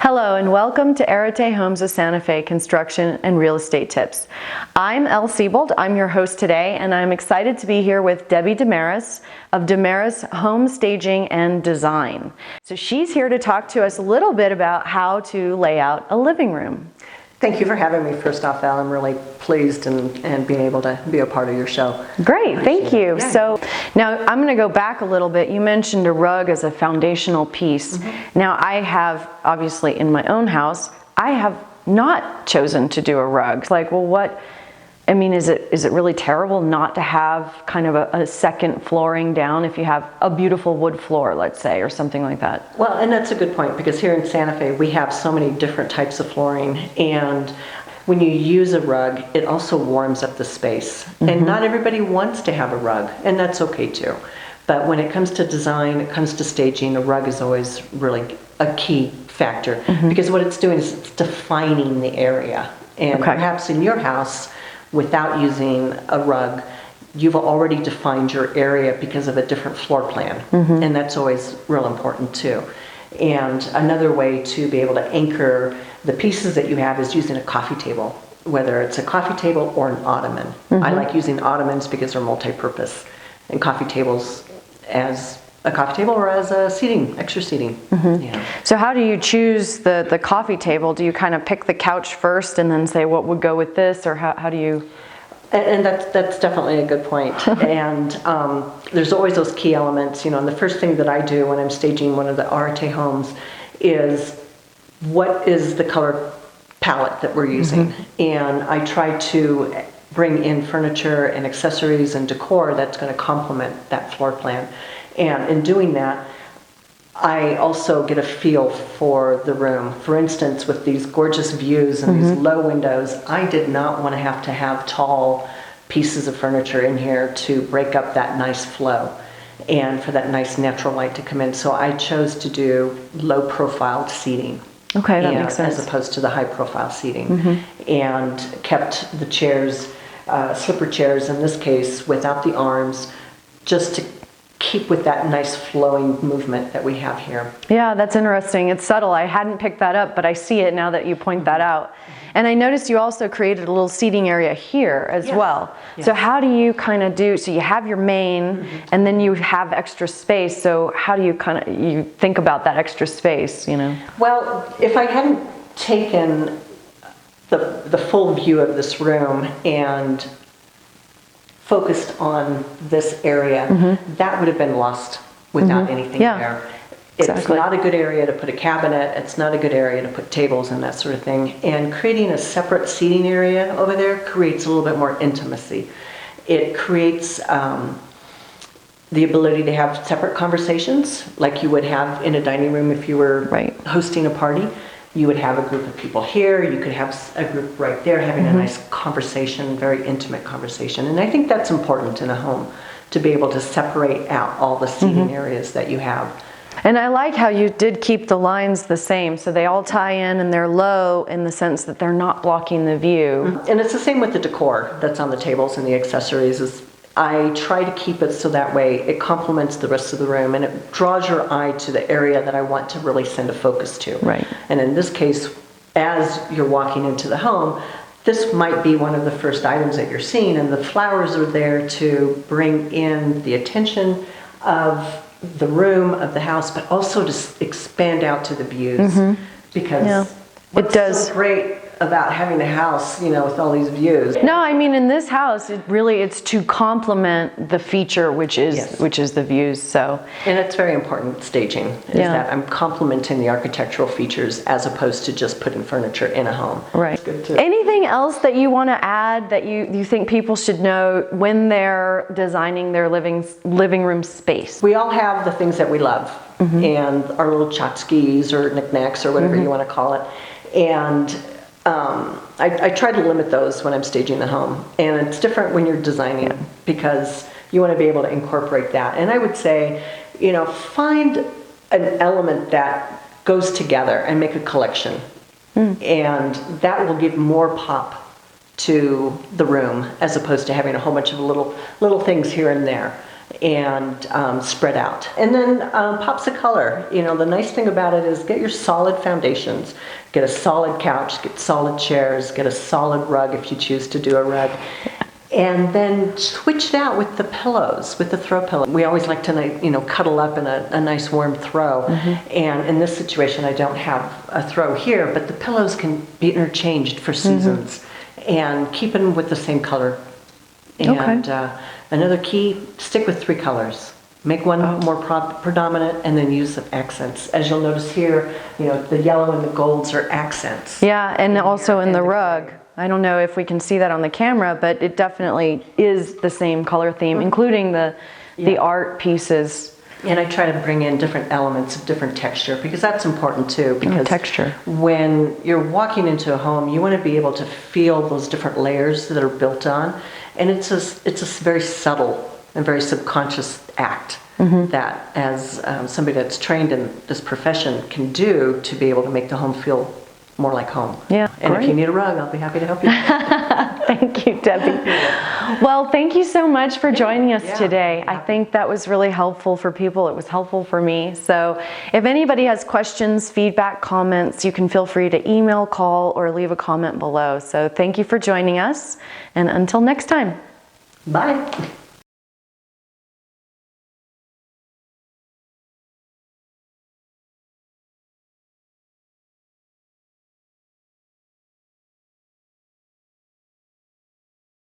Hello and welcome to Arete Homes of Santa Fe Construction and Real Estate Tips. I'm Elle Seybold, I'm your host today, and I'm excited to be here with Debbie DeMarais of DeMarais Home Staging and Design. So she's here to talk to us a little bit about how to lay out a living room. Thank you for having me. First off, Al, I'm really pleased and being able to be a part of your show. Great, thank you. Yeah. So now I'm going to go back a little bit. You mentioned a rug as a foundational piece. Now I have, obviously in my own house, I have not chosen to do a rug. It's like, well, what, I mean, is it really terrible not to have kind of a second flooring down if you have a beautiful wood floor, let's say, or something like that? Well, and that's a good point, because here in Santa Fe we have so many different types of flooring, and when you use a rug, it also warms up the space. And not everybody wants to have a rug, and that's okay too. But when it comes to design, it comes to staging, a rug is always really a key factor, because what it's doing is it's defining the area. And perhaps in your house, without using a rug, you've already defined your area because of a different floor plan. And that's always real important too. And another way to be able to anchor the pieces that you have is using a coffee table, whether it's a coffee table or an ottoman. I like using ottomans because they're multi-purpose, and coffee tables as a coffee table or as a seating, extra seating. Yeah. So how do you choose the coffee table? Do you kind of pick the couch first and then say what would go with this, or how do you? And that's definitely a good point. And there's always those key elements, you know, and the first thing that I do when I'm staging one of the Arete homes is what is the color palette that we're using. And I try to bring in furniture and accessories and decor that's going to complement that floor plan. And in doing that, I also get a feel for the room. For instance, with these gorgeous views and these low windows, I did not want to have tall pieces of furniture in here to break up that nice flow and for that nice natural light to come in. So I chose to do low profile seating. Okay, that makes sense. As opposed to the high profile seating. And kept the chairs, slipper chairs in this case, without the arms, just to keep with that nice flowing movement that we have here. Yeah, that's interesting. It's subtle. I hadn't picked that up, but I see it now that you point that out. And I noticed you also created a little seating area here as well. So how do you kind of do, so you have your main and then you have extra space. So how do you kind of, you think about that extra space, you know? Well, if I hadn't taken the full view of this room and focused on this area, that would have been lost without anything there. It's not a good area to put a cabinet, it's not a good area to put tables and that sort of thing. And creating a separate seating area over there creates a little bit more intimacy. It creates the ability to have separate conversations like you would have in a dining room if you were hosting a party. You would have a group of people here, you could have a group right there having a nice conversation, very intimate conversation. And I think that's important in a home, to be able to separate out all the seating areas that you have. And I like how you did keep the lines the same, so they all tie in and they're low in the sense that they're not blocking the view. And it's the same with the decor that's on the tables and the accessories. I try to keep it so that way it complements the rest of the room and it draws your eye to the area that I want to really send a focus to. And in this case, as you're walking into the home, this might be one of the first items that you're seeing, and the flowers are there to bring in the attention of the room, of the house, but also to expand out to the views. Because what's so great about having a house, you know, with all these views? No, I mean, in this house, it's to complement the feature, which is the views. So, and it's very important staging is that I'm complementing the architectural features as opposed to just putting furniture in a home. Good too. Anything else that you want to add that you think people should know when they're designing their living room space? We all have the things that we love and our little tchotchkes or knickknacks or whatever you want to call it. And I try to limit those when I'm staging the home, and it's different when you're designing because you want to be able to incorporate that. And I would say, you know, find an element that goes together and make a collection, and that will give more pop to the room as opposed to having a whole bunch of little things here and there. and spread out. And then pops of color. You know, the nice thing about it is get your solid foundations. Get a solid couch, get solid chairs, get a solid rug if you choose to do a rug. And then switch it out with the pillows, with the throw pillow. We always like to, you know, cuddle up in a nice warm throw. And in this situation, I don't have a throw here, but the pillows can be interchanged for seasons. And keep them with the same color. And another key, stick with 3 colors. Make one more predominant and then use some accents. As you'll notice here, you know, the yellow and the golds are accents. Yeah, and also in the rug. I don't know if we can see that on the camera, but it definitely is the same color theme, including the art pieces. And I try to bring in different elements of different texture because that's important too. Because texture. When you're walking into a home, you want to be able to feel those different layers that are built on. And it's a very subtle and very subconscious act that as somebody that's trained in this profession can do to be able to make the home feel more like home. Yeah, and great. if you need a rug, I'll be happy to help you. Thank you, Debbie. Well, thank you so much for joining us today. I think that was really helpful for people. It was helpful for me. So if anybody has questions, feedback, comments, you can feel free to email, call, or leave a comment below. So thank you for joining us, and until next time. Bye.